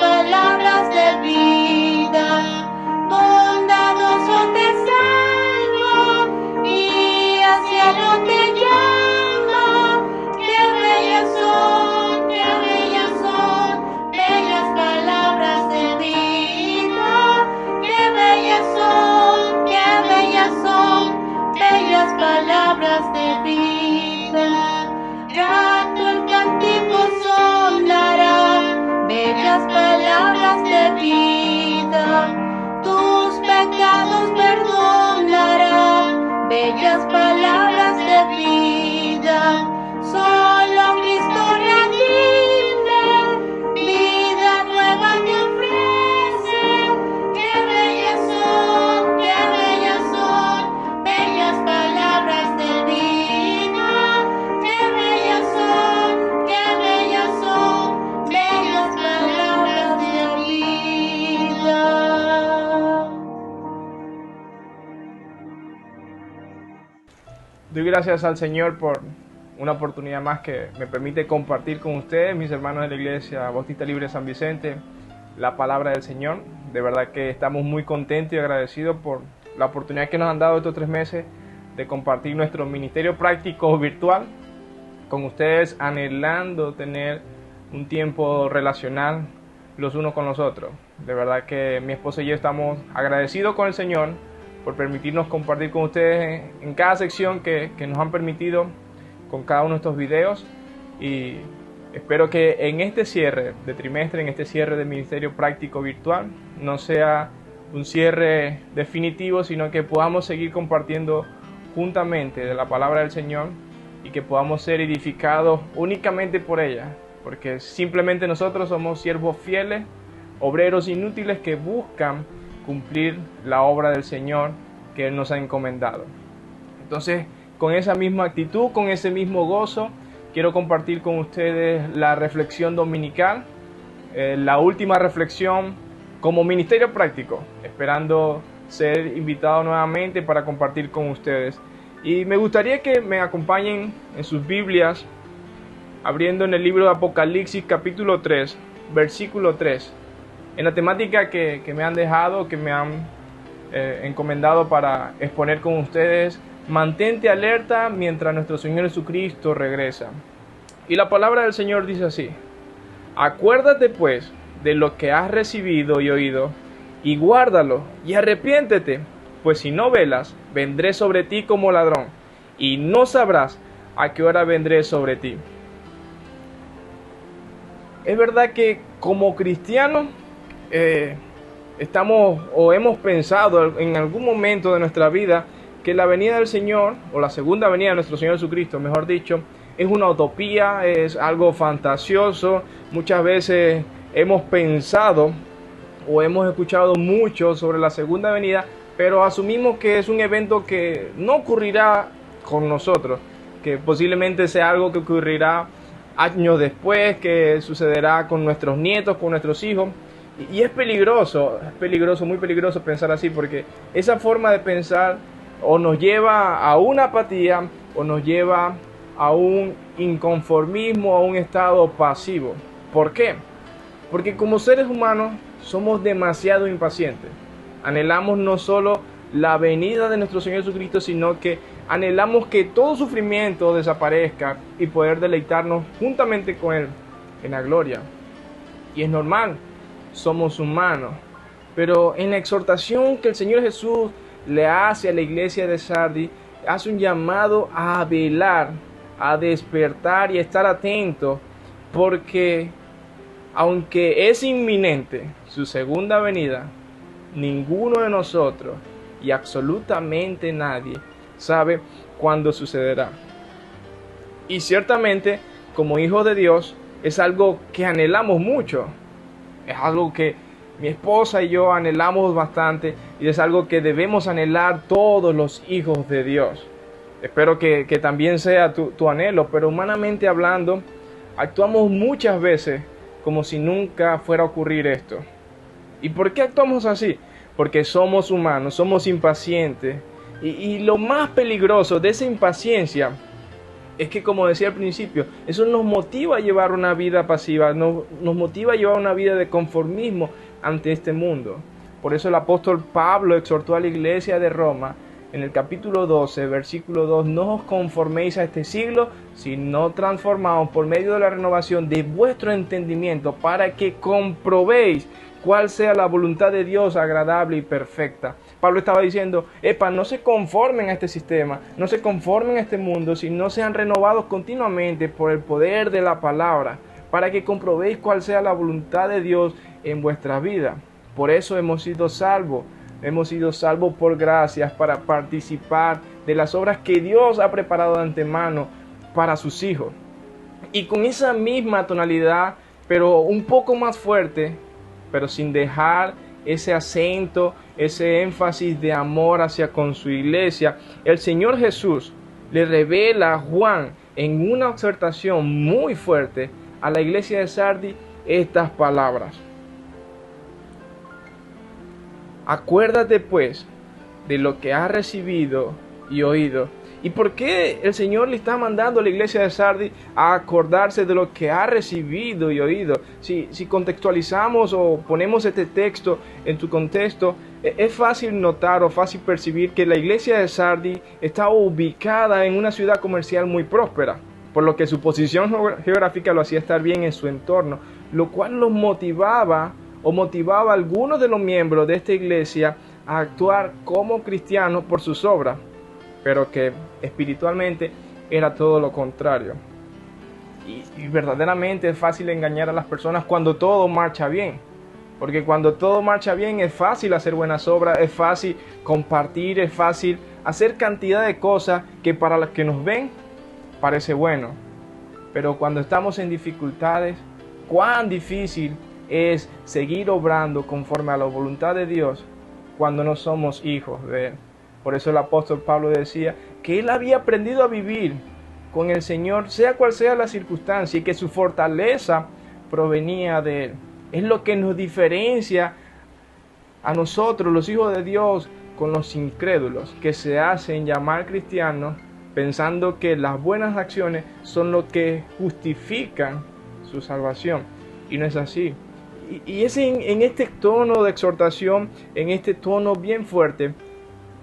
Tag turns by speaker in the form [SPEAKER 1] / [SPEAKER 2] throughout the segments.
[SPEAKER 1] palabras de vida. Bondadoso te salva y al cielo te llama. Qué bellas son, bellas palabras de vida. Qué bellas son, bellas palabras de vida. Rato el cántico sonará, bellas palabras de vida. Tus pecados perdonará, bellas palabras de vida. Solo Cristo redime, vida nueva te ofrece. Qué bellas son, bellas palabras de vida. Qué bellas son, bellas palabras de vida.
[SPEAKER 2] Doy gracias al Señor por una oportunidad más que me permite compartir con ustedes, mis hermanos de la Iglesia Bautista Libre San Vicente, la palabra del Señor. De verdad que estamos muy contentos y agradecidos por la oportunidad que nos han dado estos 3 meses de compartir nuestro ministerio práctico virtual con ustedes, anhelando tener un tiempo relacional los unos con los otros. De verdad que mi esposa y yo estamos agradecidos con el Señor por permitirnos compartir con ustedes en cada sección que nos han permitido con cada uno de estos videos, y espero que en este cierre de trimestre, en este cierre de ministerio práctico virtual, no sea un cierre definitivo, sino que podamos seguir compartiendo juntamente de la palabra del Señor y que podamos ser edificados únicamente por ella, porque simplemente nosotros somos siervos fieles, obreros inútiles que buscan cumplir la obra del Señor que Él nos ha encomendado. Entonces, con esa misma actitud, con ese mismo gozo, quiero compartir con ustedes la reflexión dominical, la última reflexión como ministerio práctico, esperando ser invitado nuevamente para compartir con ustedes. Y me gustaría que me acompañen en sus Biblias, abriendo en el libro de Apocalipsis capítulo 3, versículo 3, en la temática que me han dejado, que me han encomendado para exponer con ustedes: mantente alerta mientras nuestro Señor Jesucristo regresa. Y la palabra del Señor dice así: acuérdate pues de lo que has recibido y oído, y guárdalo, y arrepiéntete, pues si no velas, vendré sobre ti como ladrón, y no sabrás a qué hora vendré sobre ti. Es verdad que como cristianos estamos o hemos pensado en algún momento de nuestra vida que la venida del Señor, o la segunda venida de nuestro Señor Jesucristo, mejor dicho, es una utopía, es algo fantasioso. Muchas veces hemos pensado o hemos escuchado mucho sobre la segunda venida, pero asumimos que es un evento que no ocurrirá con nosotros, que posiblemente sea algo que ocurrirá años después, que sucederá con nuestros nietos, con nuestros hijos. Y es peligroso, muy peligroso pensar así, porque esa forma de pensar o nos lleva a una apatía o nos lleva a un inconformismo, a un estado pasivo. ¿Por qué? Porque como seres humanos somos demasiado impacientes. Anhelamos no solo la venida de nuestro Señor Jesucristo, sino que anhelamos que todo sufrimiento desaparezca y poder deleitarnos juntamente con Él en la gloria. Y es normal, somos humanos. Pero en la exhortación que el Señor Jesús le hace a la iglesia de Sardis, hace un llamado a velar, a despertar y a estar atento, porque aunque es inminente su segunda venida, ninguno de nosotros y absolutamente nadie sabe cuándo sucederá. Y ciertamente, como hijos de Dios, es algo que anhelamos mucho, es algo que mi esposa y yo anhelamos bastante, y es algo que debemos anhelar todos los hijos de Dios. Espero que también sea tu anhelo, pero humanamente hablando, actuamos muchas veces como si nunca fuera a ocurrir esto. ¿Y por qué actuamos así? Porque somos humanos, somos impacientes, y lo más peligroso de esa impaciencia es que, como decía al principio, eso nos motiva a llevar una vida pasiva, nos motiva a llevar una vida de conformismo ante este mundo. Por eso el apóstol Pablo exhortó a la iglesia de Roma en el capítulo 12, versículo 2, no os conforméis a este siglo, sino transformaos por medio de la renovación de vuestro entendimiento, para que comprobéis cuál sea la voluntad de Dios agradable y perfecta. Pablo estaba diciendo, no se conformen a este sistema, no se conformen a este mundo, sino sean renovados continuamente por el poder de la palabra, para que comprobéis cuál sea la voluntad de Dios en vuestra vida. Por eso hemos sido salvos por gracias para participar de las obras que Dios ha preparado de antemano para sus hijos. Y con esa misma tonalidad, pero un poco más fuerte, pero sin dejar ese acento, ese énfasis de amor hacia con su iglesia, el Señor Jesús le revela a Juan en una exhortación muy fuerte a la iglesia de Sardis estas palabras. Acuérdate pues de lo que has recibido y oído. ¿Y por qué el Señor le está mandando a la iglesia de Sardis a acordarse de lo que ha recibido y oído? Si contextualizamos o ponemos este texto en su contexto, es fácil notar o fácil percibir que la iglesia de Sardis está ubicada en una ciudad comercial muy próspera, por lo que su posición geográfica lo hacía estar bien en su entorno, lo cual los motivaba a algunos de los miembros de esta iglesia a actuar como cristianos por sus obras, pero que espiritualmente era todo lo contrario. Y verdaderamente es fácil engañar a las personas cuando todo marcha bien, porque cuando todo marcha bien es fácil hacer buenas obras, es fácil compartir, es fácil hacer cantidad de cosas que para los que nos ven parece bueno, pero cuando estamos en dificultades, cuán difícil es seguir obrando conforme a la voluntad de Dios cuando no somos hijos de Él. Por eso el apóstol Pablo decía que él había aprendido a vivir con el Señor, sea cual sea la circunstancia, y que su fortaleza provenía de Él. Es lo que nos diferencia a nosotros, los hijos de Dios, con los incrédulos, que se hacen llamar cristianos pensando que las buenas acciones son lo que justifican su salvación. Y no es así. Y es en este tono de exhortación, en este tono bien fuerte,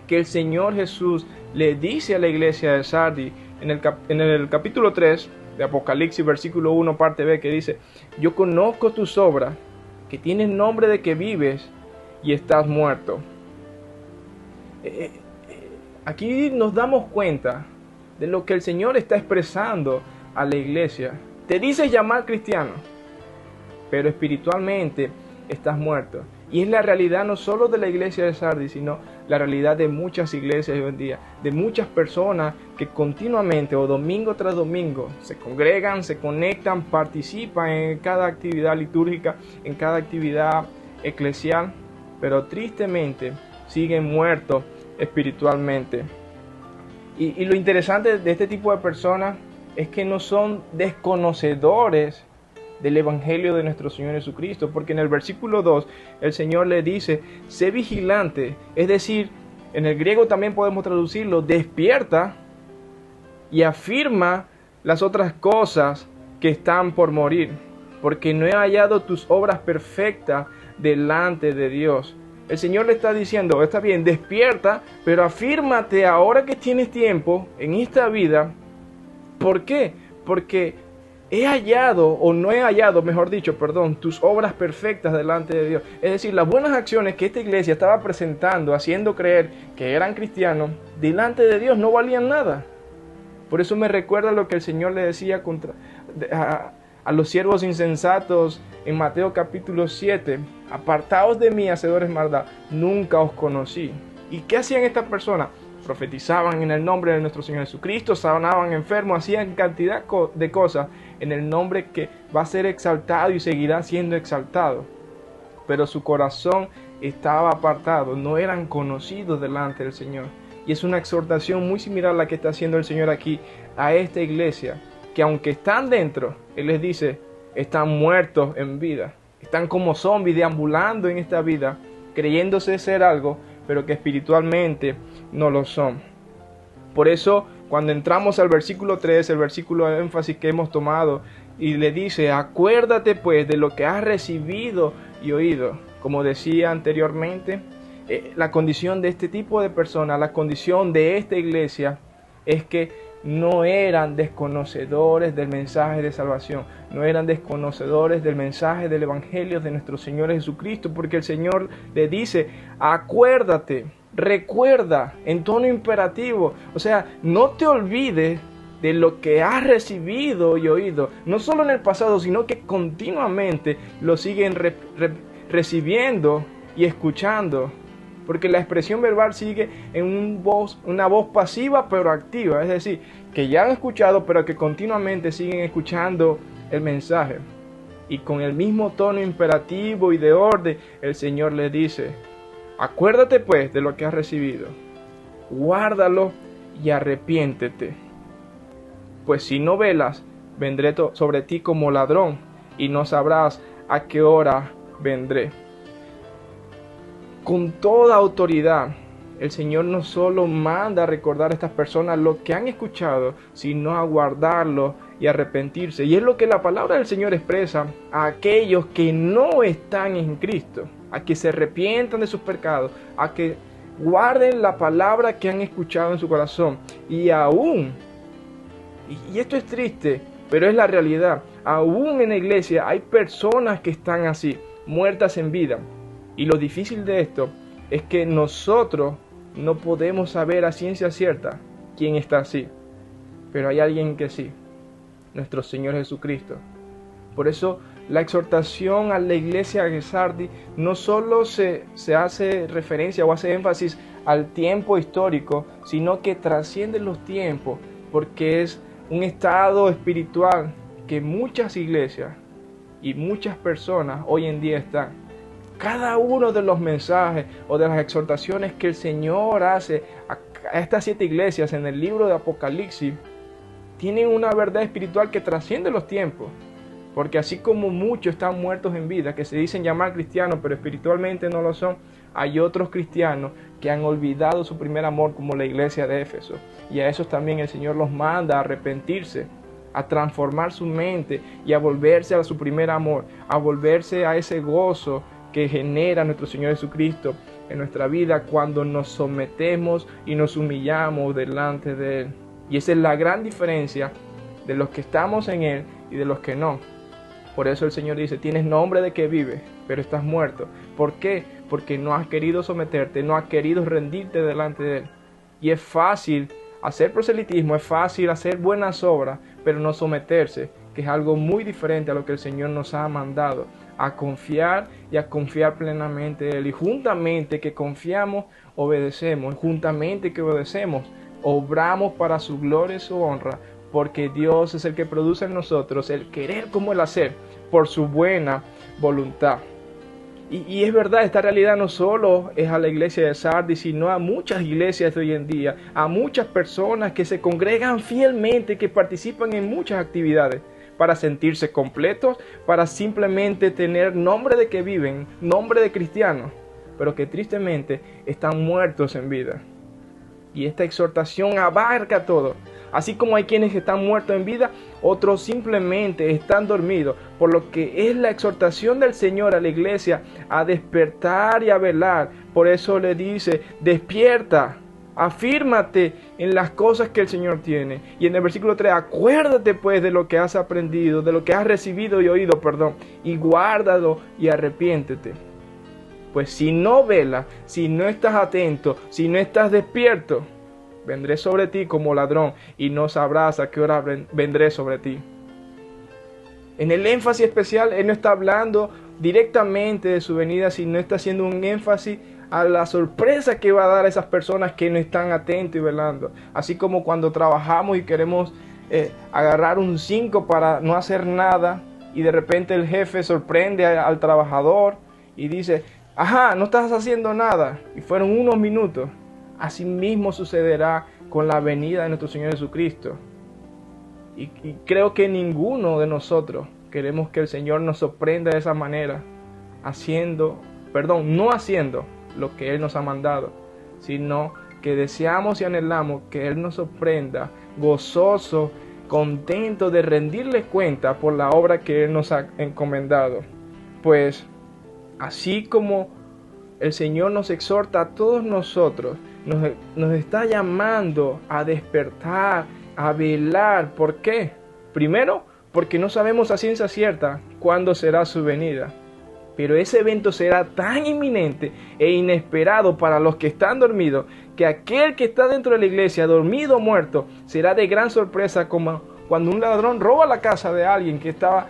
[SPEAKER 2] que el Señor Jesús le dice a la iglesia de Sardis en el capítulo 3 de Apocalipsis, versículo 1, parte B, que dice: yo conozco tus obras, que tienes nombre de que vives y estás muerto. Aquí nos damos cuenta de lo que el Señor está expresando a la iglesia. Te dices llamar cristiano, pero espiritualmente estás muerto. Y es la realidad no solo de la iglesia de Sardis, sino la realidad de muchas iglesias hoy en día, de muchas personas que continuamente o domingo tras domingo se congregan, se conectan, participan en cada actividad litúrgica, en cada actividad eclesial, pero tristemente siguen muertos espiritualmente. Y lo interesante de este tipo de personas es que no son desconocedores del Evangelio de nuestro Señor Jesucristo, porque en el versículo 2 el Señor le dice: sé vigilante, es decir, en el griego también podemos traducirlo, despierta y afirma las otras cosas que están por morir, porque no he hallado tus obras perfectas delante de Dios. El Señor le está diciendo: está bien, despierta, pero afírmate ahora que tienes tiempo en esta vida. ¿Por qué? Porque he hallado, o no he hallado, mejor dicho, tus obras perfectas delante de Dios. Es decir, las buenas acciones que esta iglesia estaba presentando, haciendo creer que eran cristianos, delante de Dios no valían nada. Por eso me recuerda lo que el Señor le decía a los siervos insensatos en Mateo capítulo 7. Apartaos de mí, hacedores de maldad, nunca os conocí. ¿Y qué hacían estas personas? Profetizaban en el nombre de nuestro Señor Jesucristo, sanaban enfermos, hacían cantidad de cosas en el nombre que va a ser exaltado y seguirá siendo exaltado. Pero su corazón estaba apartado, no eran conocidos delante del Señor. Y es una exhortación muy similar a la que está haciendo el Señor aquí a esta iglesia, que aunque están dentro, Él les dice, están muertos en vida. Están como zombies deambulando en esta vida, creyéndose ser algo, pero que espiritualmente no lo son. Por eso, Cuando entramos al versículo 3, el versículo de énfasis que hemos tomado, y le dice, acuérdate pues de lo que has recibido y oído. Como decía anteriormente, la condición de este tipo de personas, la condición de esta iglesia, es que no eran desconocedores del mensaje de salvación, no eran desconocedores del mensaje del evangelio de nuestro Señor Jesucristo, porque el Señor le dice, acuérdate, recuerda, en tono imperativo, o sea, no te olvides de lo que has recibido y oído, no solo en el pasado, sino que continuamente lo siguen recibiendo y escuchando. Porque la expresión verbal sigue en una voz pasiva pero activa. Es decir, que ya han escuchado pero que continuamente siguen escuchando el mensaje. Y con el mismo tono imperativo y de orden, el Señor le dice, acuérdate pues de lo que has recibido. Guárdalo y arrepiéntete. Pues si no velas, vendré sobre ti como ladrón y no sabrás a qué hora vendré. Con toda autoridad, el Señor no solo manda a recordar a estas personas lo que han escuchado, sino a guardarlo y arrepentirse. Y es lo que la palabra del Señor expresa a aquellos que no están en Cristo, a que se arrepientan de sus pecados, a que guarden la palabra que han escuchado en su corazón. Y aún, y esto es triste, pero es la realidad, aún en la iglesia hay personas que están así, muertas en vida. Y lo difícil de esto es que nosotros no podemos saber a ciencia cierta quién está así. Pero hay alguien que sí, nuestro Señor Jesucristo. Por eso la exhortación a la iglesia de Sardis no solo se hace referencia o hace énfasis al tiempo histórico, sino que trasciende los tiempos, porque es un estado espiritual que muchas iglesias y muchas personas hoy en día están. Cada uno de los mensajes o de las exhortaciones que el Señor hace a estas 7 iglesias en el libro de Apocalipsis tienen una verdad espiritual que trasciende los tiempos. Porque así como muchos están muertos en vida, que se dicen llamar cristianos, pero espiritualmente no lo son, hay otros cristianos que han olvidado su primer amor, como la iglesia de Éfeso. Y a esos también el Señor los manda a arrepentirse, a transformar su mente y a volverse a su primer amor, a volverse a ese gozo que genera nuestro Señor Jesucristo en nuestra vida cuando nos sometemos y nos humillamos delante de Él. Y esa es la gran diferencia de los que estamos en Él y de los que no. Por eso el Señor dice, tienes nombre de que vives, pero estás muerto. ¿Por qué? Porque no has querido someterte, no has querido rendirte delante de Él. Y es fácil hacer proselitismo, es fácil hacer buenas obras, pero no someterse, que es algo muy diferente a lo que el Señor nos ha mandado, a confiar y a confiar plenamente en Él. Y juntamente que confiamos, obedecemos. Juntamente que obedecemos, obramos para su gloria y su honra, porque Dios es el que produce en nosotros el querer como el hacer, por su buena voluntad. Y es verdad, esta realidad no solo es a la iglesia de Sardis, sino a muchas iglesias de hoy en día, a muchas personas que se congregan fielmente, que participan en muchas actividades, para sentirse completos, para simplemente tener nombre de que viven, nombre de cristianos, pero que tristemente están muertos en vida. Y esta exhortación abarca todo. Así como hay quienes están muertos en vida, otros simplemente están dormidos. Por lo que es la exhortación del Señor a la iglesia a despertar y a velar. Por eso le dice, despierta, afírmate en las cosas que el Señor tiene. Y en el versículo 3, acuérdate pues de lo que has aprendido, de lo que has recibido y oído, y guárdalo y arrepiéntete. Pues si no velas, si no estás atento, si no estás despierto, vendré sobre ti como ladrón y no sabrás a qué hora vendré sobre ti. En el énfasis especial, Él no está hablando directamente de su venida, sino está haciendo un énfasis a la sorpresa que va a dar a esas personas que no están atentos y velando. Así como cuando trabajamos y queremos agarrar un 5 para no hacer nada y de repente el jefe sorprende al trabajador y dice, ajá, no estás haciendo nada, y fueron unos minutos. Así mismo sucederá con la venida de nuestro Señor Jesucristo. Y creo que ninguno de nosotros queremos que el Señor nos sorprenda de esa manera, no haciendo lo que Él nos ha mandado, sino que deseamos y anhelamos que Él nos sorprenda, gozoso, contento de rendirle cuenta por la obra que Él nos ha encomendado. Pues así como el Señor nos exhorta a todos nosotros, nos está llamando a despertar, a velar. ¿Por qué? Primero, porque no sabemos a ciencia cierta cuándo será su venida. Pero ese evento será tan inminente e inesperado para los que están dormidos, que aquel que está dentro de la iglesia, dormido o muerto, será de gran sorpresa, como cuando un ladrón roba la casa de alguien que estaba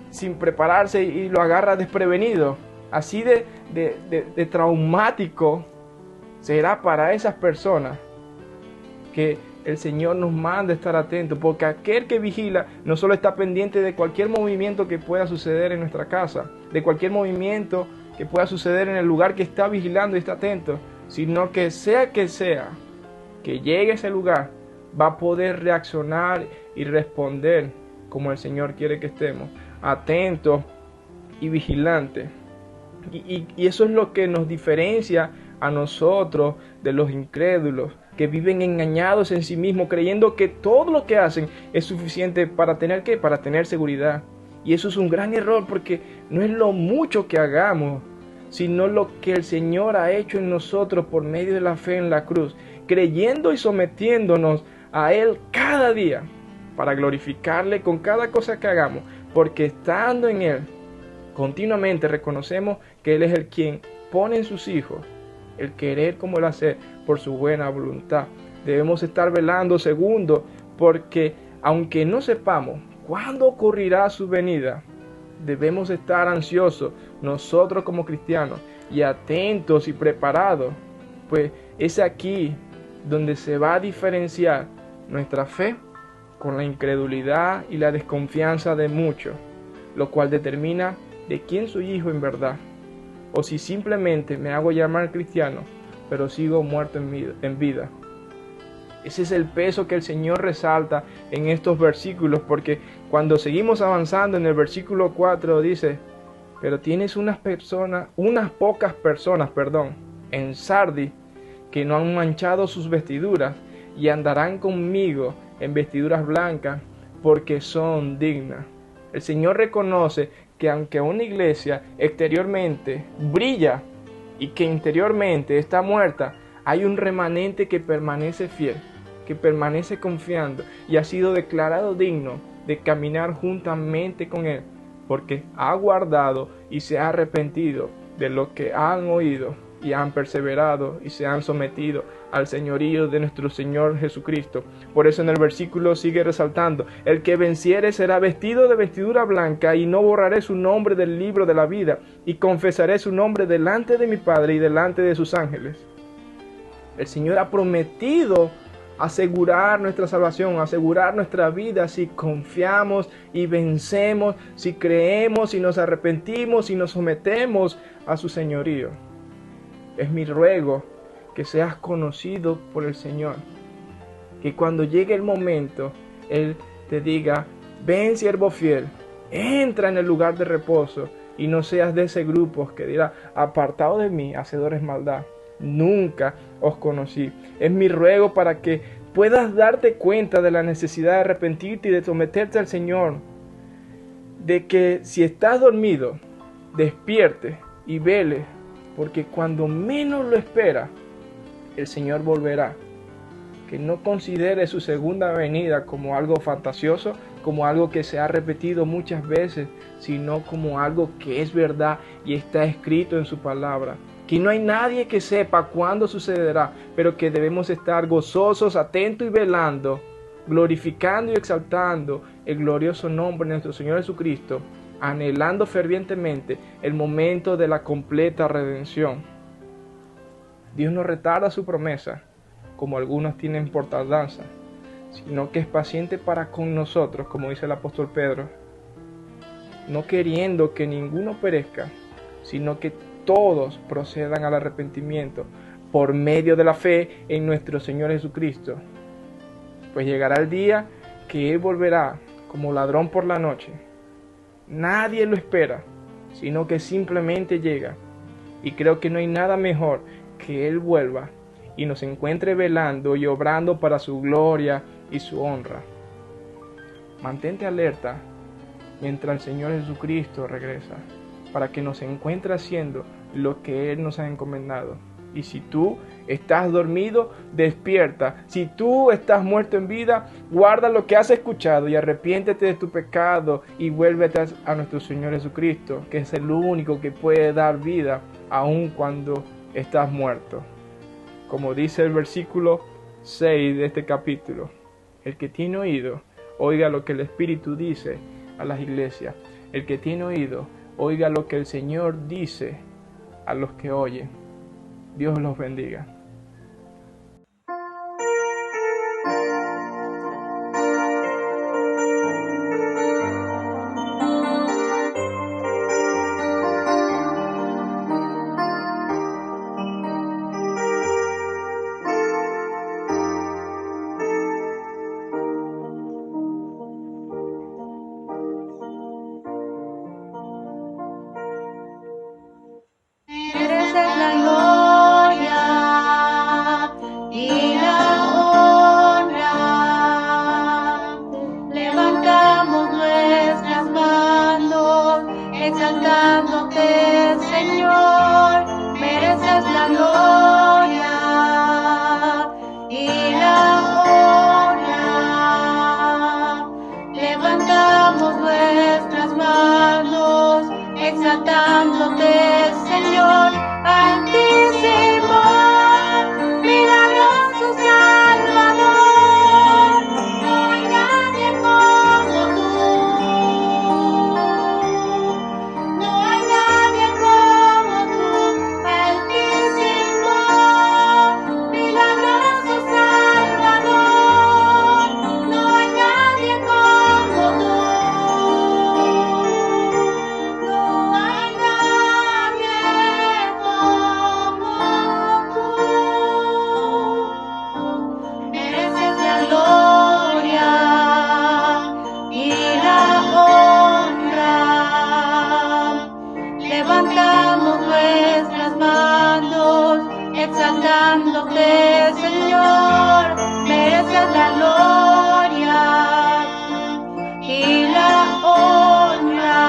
[SPEAKER 2] sin prepararse y lo agarra desprevenido. Así de traumático será para esas personas que el Señor nos manda estar atentos, porque aquel que vigila no solo está pendiente de cualquier movimiento que pueda suceder en nuestra casa, de cualquier movimiento que pueda suceder en el lugar que está vigilando y está atento, sino que sea que llegue a ese lugar, va a poder reaccionar y responder como el Señor quiere que estemos, atentos y vigilantes. Y eso es lo que nos diferencia a nosotros de los incrédulos, que viven engañados en sí mismos, creyendo que todo lo que hacen es suficiente para tener ¿qué? Para tener seguridad. Y eso es un gran error, porque no es lo mucho que hagamos, sino lo que el Señor ha hecho en nosotros por medio de la fe en la cruz, creyendo y sometiéndonos a Él cada día, para glorificarle con cada cosa que hagamos, porque estando en Él, continuamente reconocemos que Él es el quien pone en sus hijos el querer como el hacer por su buena voluntad. Debemos estar velando, segundo, porque aunque no sepamos cuándo ocurrirá su venida, debemos estar ansiosos nosotros como cristianos y atentos y preparados, pues es aquí donde se va a diferenciar nuestra fe con la incredulidad y la desconfianza de muchos, lo cual determina de quién soy hijo en verdad, o si simplemente me hago llamar cristiano, pero sigo muerto en vida. Ese es el peso que el Señor resalta en estos versículos, porque cuando seguimos avanzando en el versículo 4 dice: pero tienes unas pocas personas, en Sardis, que no han manchado sus vestiduras y andarán conmigo en vestiduras blancas, porque son dignas. El Señor reconoce que aunque una iglesia exteriormente brilla y que interiormente está muerta, hay un remanente que permanece fiel, que permanece confiando y ha sido declarado digno de caminar juntamente con Él, porque ha guardado y se ha arrepentido de lo que han oído y han perseverado y se han sometido al señorío de nuestro Señor Jesucristo. Por eso en el versículo sigue resaltando: el que venciere será vestido de vestidura blanca, y no borraré su nombre del libro de la vida, y confesaré su nombre delante de mi Padre y delante de sus ángeles. El Señor ha prometido asegurar nuestra salvación, asegurar nuestra vida si confiamos y vencemos, si creemos y nos arrepentimos y nos sometemos a su señorío. Es mi ruego que seas conocido por el Señor, que cuando llegue el momento, Él te diga: ven, siervo fiel, entra en el lugar de reposo, y no seas de ese grupo que dirá: apartado de mí, hacedores maldad, nunca os conocí. Es mi ruego para que puedas darte cuenta de la necesidad de arrepentirte y de someterte al Señor, de que si estás dormido, despierte y vele, porque cuando menos lo espera, el Señor volverá. Que no considere su segunda venida como algo fantasioso, como algo que se ha repetido muchas veces, sino como algo que es verdad y está escrito en su palabra. Que no hay nadie que sepa cuándo sucederá, pero que debemos estar gozosos, atentos y velando, glorificando y exaltando el glorioso nombre de nuestro Señor Jesucristo, anhelando fervientemente el momento de la completa redención. Dios no retarda su promesa, como algunos tienen por tardanza, sino que es paciente para con nosotros, como dice el apóstol Pedro, no queriendo que ninguno perezca, sino que todos procedan al arrepentimiento por medio de la fe en nuestro Señor Jesucristo. Pues llegará el día que Él volverá como ladrón por la noche. Nadie lo espera, sino que simplemente llega. Y creo que no hay nada mejor que Él vuelva y nos encuentre velando y obrando para su gloria y su honra. Mantente alerta mientras el Señor Jesucristo regresa, para que nos encuentre haciendo lo que Él nos ha encomendado. Y si tú estás dormido, despierta. Si tú estás muerto en vida, guarda lo que has escuchado y arrepiéntete de tu pecado y vuélvete a nuestro Señor Jesucristo, que es el único que puede dar vida aun cuando estás muerto. Como dice el versículo 6 de este capítulo, el que tiene oído, oiga lo que el Espíritu dice a las iglesias. El que tiene oído, oiga lo que el Señor dice a los que oyen. Dios los bendiga.
[SPEAKER 1] Mereces la gloria y la honra. Levantamos nuestras manos, exaltándote, Señor. Mereces la gloria y la honra. Levantamos nuestras manos, exaltándote, Señor, Altísimo, milagroso Salvador. No hay nadie como tú, no hay nadie como tú, Altísimo, milagroso Salvador. No hay nadie como tú. No hay nadie como tú. Mereces la gloria y la honra. Levantamos nuestras manos, exaltándote, Señor. Mereces la gloria y la honra.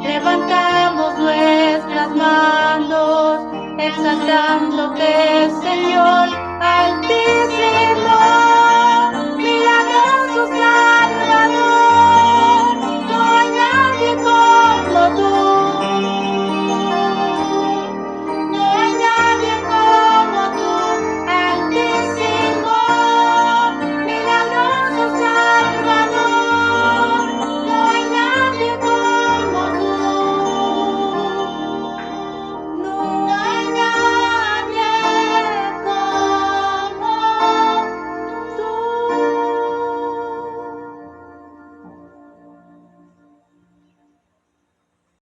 [SPEAKER 1] Levantamos nuestras manos, exaltándote, Señor.